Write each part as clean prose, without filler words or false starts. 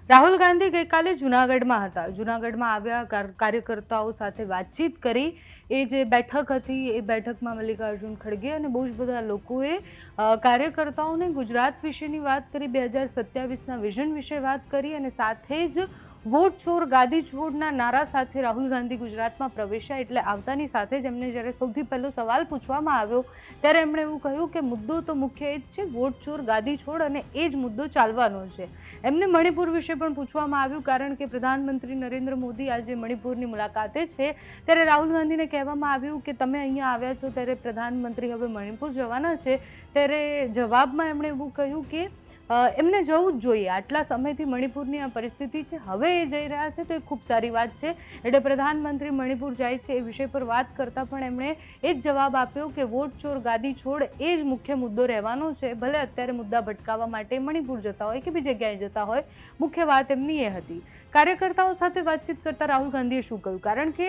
રાહુલ ગાંધી ગઈકાલે જૂનાગઢમાં હતા. જૂનાગઢમાં આવ્યા, કાર્યકર્તાઓ સાથે વાતચીત કરી. એ જે બેઠક હતી એ બેઠકમાં મલ્લિકાર્જુન ખડગે અને બહુ જ બધા લોકોએ કાર્યકર્તાઓને ગુજરાત વિશેની વાત કરી, 2027ના વિઝન વિશે વાત કરી અને સાથે જ વોટ ચોર ગાદી છોડના નારા સાથે રાહુલ ગાંધી ગુજરાતમાં પ્રવેશ્યા. એટલે આવતાની સાથે જ એમને જ્યારે સૌથી પહેલો સવાલ પૂછવામાં આવ્યો ત્યારે એમણે એવું કહ્યું કે મુદ્દો તો મુખ્ય એ જ છે, વોટ ચોર ગાદી છોડ, અને એ જ મુદ્દો ચાલવાનો છે. એમને મણિપુર વિશે પણ પૂછવામાં આવ્યું, કારણ કે પ્રધાનમંત્રી નરેન્દ્ર મોદી આજે મણિપુરની મુલાકાતે છે ત્યારે રાહુલ ગાંધીને કહેવામાં આવ્યું કે તમે અહીંયા આવ્યા છો ત્યારે પ્રધાનમંત્રી હવે મણિપુર જવાના છે. ત્યારે જવાબમાં એમણે એવું કહ્યું કે એમને જવું જ જોઈએ, આટલા સમયથી મણિપુરની આ પરિસ્થિતિ છે, હવે એ જઈ રહ્યા છે તો એ ખૂબ સારી વાત છે. એટલે પ્રધાનમંત્રી મણિપુર જાય છે એ વિષય પર વાત કરતાં પણ એમણે એ જ જવાબ આપ્યો કે વોટ ચોર ગાદી છોડ એ જ મુખ્ય મુદ્દો રહેવાનો છે. ભલે અત્યારે મુદ્દા ભટકાવવા માટે મણિપુર જતા હોય કે બીજી જગ્યાએ જતા હોય, મુખ્ય વાત એમની એ હતી. કાર્યકર્તાઓ સાથે વાતચીત કરતા રાહુલ ગાંધીએ શું કહ્યું, કારણ કે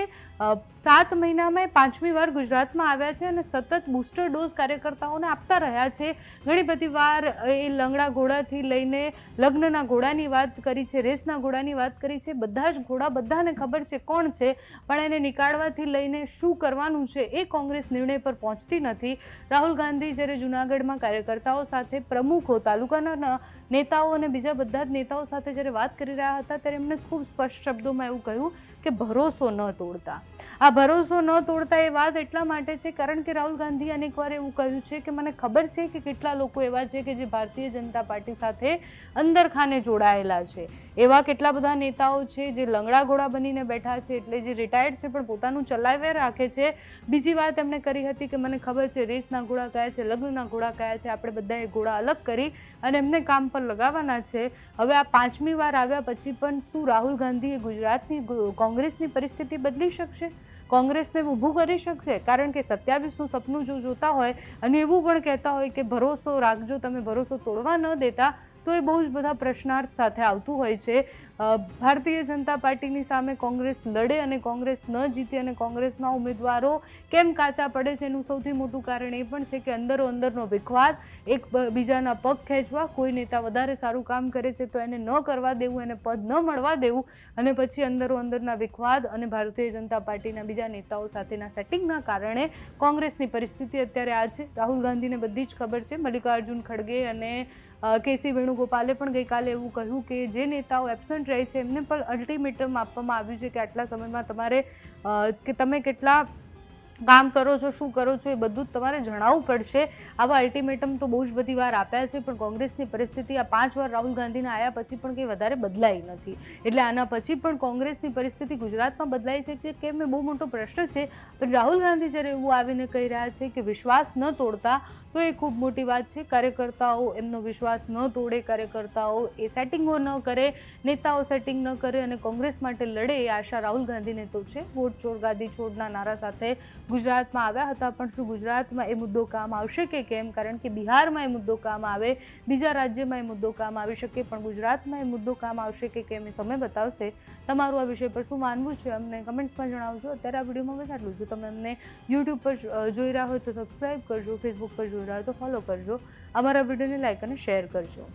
7 મહિનામાં 5મી વાર ગુજરાતમાં આવ્યા છે અને સતત બૂસ્ટર ડોઝ કાર્યકર્તાઓને આપતા રહ્યા છે. ઘણી બધી વાર એ લંગડા ઘોડાથી લઈને લગ્નના ઘોડાની વાત કરી છે, રેસના ઘોડાની વાત કરી છે. બધા જ ઘોડા બધાને ખબર છે કોણ છે, પણ એને નીકાળવાથી લઈને શું કરવાનું છે એ કોંગ્રેસ નિર્ણય પર પહોંચતી નથી. રાહુલ ગાંધી જ્યારે જૂનાગઢમાં કાર્યકર્તાઓ સાથે, પ્રમુખો, તાલુકાના નેતાઓ અને બીજા બધા જ નેતાઓ સાથે જ્યારે વાત કરી રહ્યા હતા ત્યારે એમણે ખૂબ સ્પષ્ટ શબ્દોમાં એવું કહ્યું કે ભરોસો ન તોડતા. આ ભરોસો ન તોડતા એ વાત એટલા માટે છે કારણ કે રાહુલ ગાંધીએ અનેકવાર એવું કહ્યું છે કે મને ખબર છે કે કેટલા લોકો એવા છે કે જે ભારતીય જનતા પાર્ટી સાથે અંદરખાને જોડાયેલા છે. એવા કેટલા બધા નેતાઓ છે જે લંગડા ઘોડા બનીને બેઠા છે, એટલે જે રિટાયર્ડ છે પણ પોતાનું ચલાવ્યા રાખે છે. બીજી વાત એમણે કરી હતી કે મને ખબર છે રેસના ઘોડા કયા છે, લગ્નના ઘોડા કયા છે, આપણે બધાએ ઘોડા અલગ કરી અને એમને કામ પર લગાવવાના છે. હવે આ 5મી વાર આવ્યા પછી પણ શું રાહુલ ગાંધીએ ગુજરાતની કોંગ્રેસની પરિસ્થિતિ બદલી શકશે, કોંગ્રેસને ઊભું કરી શકશે? કારણ કે 27નું સપનું જો જોતા હોય અને એવું પણ કહેતા હોય કે ભરોસો રાખજો, તમે ભરોસો તોડવા ન દેતા, તો એ બહુ જ બધા પ્રશ્નાર્થ સાથે આવતું હોય છે. ભારતીય જનતા પાર્ટીની સામે કોંગ્રેસ લડે અને કોંગ્રેસ ન જીતે અને કોંગ્રેસના ઉમેદવારો કેમ કાચા પડે છે એનું સૌથી મોટું કારણ એ પણ છે કે અંદરનો વિખવાદ, એક બીજાના પગ ખેંચવા, કોઈ નેતા વધારે સારું કામ કરે છે તો એને ન કરવા દેવું, એને પદ ન મળવા દેવું, અને પછી અંદરના વિખવાદ અને ભારતીય જનતા પાર્ટીના બીજા નેતાઓ સાથેના સેટિંગના કારણે કોંગ્રેસની પરિસ્થિતિ અત્યારે આ છે. રાહુલ ગાંધીને બધી જ ખબર છે. મલ્લિકાર્જુન ખડગે અને કેસી વેણુગોપાલે પણ ગઈકાલે એવું કહ્યું કે જે નેતાઓ એબસન્ટ રહે છે એમને પણ અલ્ટિમેટમ આપવામાં આવ્યું છે કે આટલા સમયમાં તમારે કે તમે કેટલા કામ કરો છો, શું કરો છો, એ બધું જ તમારે જણાવવું પડશે. આવા અલ્ટિમેટમ તો બહુ જ બધી વાર આપ્યા છે, પણ કોંગ્રેસની પરિસ્થિતિ આ 5 વાર રાહુલ ગાંધીના આવ્યા પછી પણ કંઈ વધારે બદલાઈ નથી. એટલે આના પછી પણ કોંગ્રેસની પરિસ્થિતિ ગુજરાતમાં બદલાઈ છે કે કેમ એ બહુ મોટો પ્રશ્ન છે. પણ રાહુલ ગાંધી જ્યારે એવું આવીને કહી રહ્યા છે કે વિશ્વાસ ન તોડતા, તો એ ખૂબ મોટી વાત છે. કાર્યકર્તાઓ એમનો વિશ્વાસ ન તોડે, કાર્યકર્તાઓ એ સેટિંગો ન કરે, નેતાઓ સેટિંગ ન કરે અને કોંગ્રેસ માટે લડે, એ આશા રાહુલ ગાંધીને તો છે. વોટ ચોર ગાદી છોડના નારા સાથે ગુજરાતમાં આવ્યા હતા, પણ શું ગુજરાતમાં એ મુદ્દો કામ આવશે કે કેમ? કારણ કે બિહારમાં એ મુદ્દો કામ આવે, બીજા રાજ્યમાં એ મુદ્દો કામ આવી શકે, પણ ગુજરાતમાં એ મુદ્દો કામ આવશે કે કેમ એ સમય બતાવશે. તમારું આ વિષય પર શું માનવું છે અમને કમેન્ટ્સમાં જણાવજો. અત્યારે આ વિડીયોમાં બસ આટલું. જો તમે અમને યુટ્યુબ પર જોઈ રહ્યા હોય તો સબસ્ક્રાઈબ કરજો, ફેસબુક પર જોઈ રહ્યા હોય તો ફોલો કરજો, અમારા વિડીયોને લાઈક અને શેર કરજો.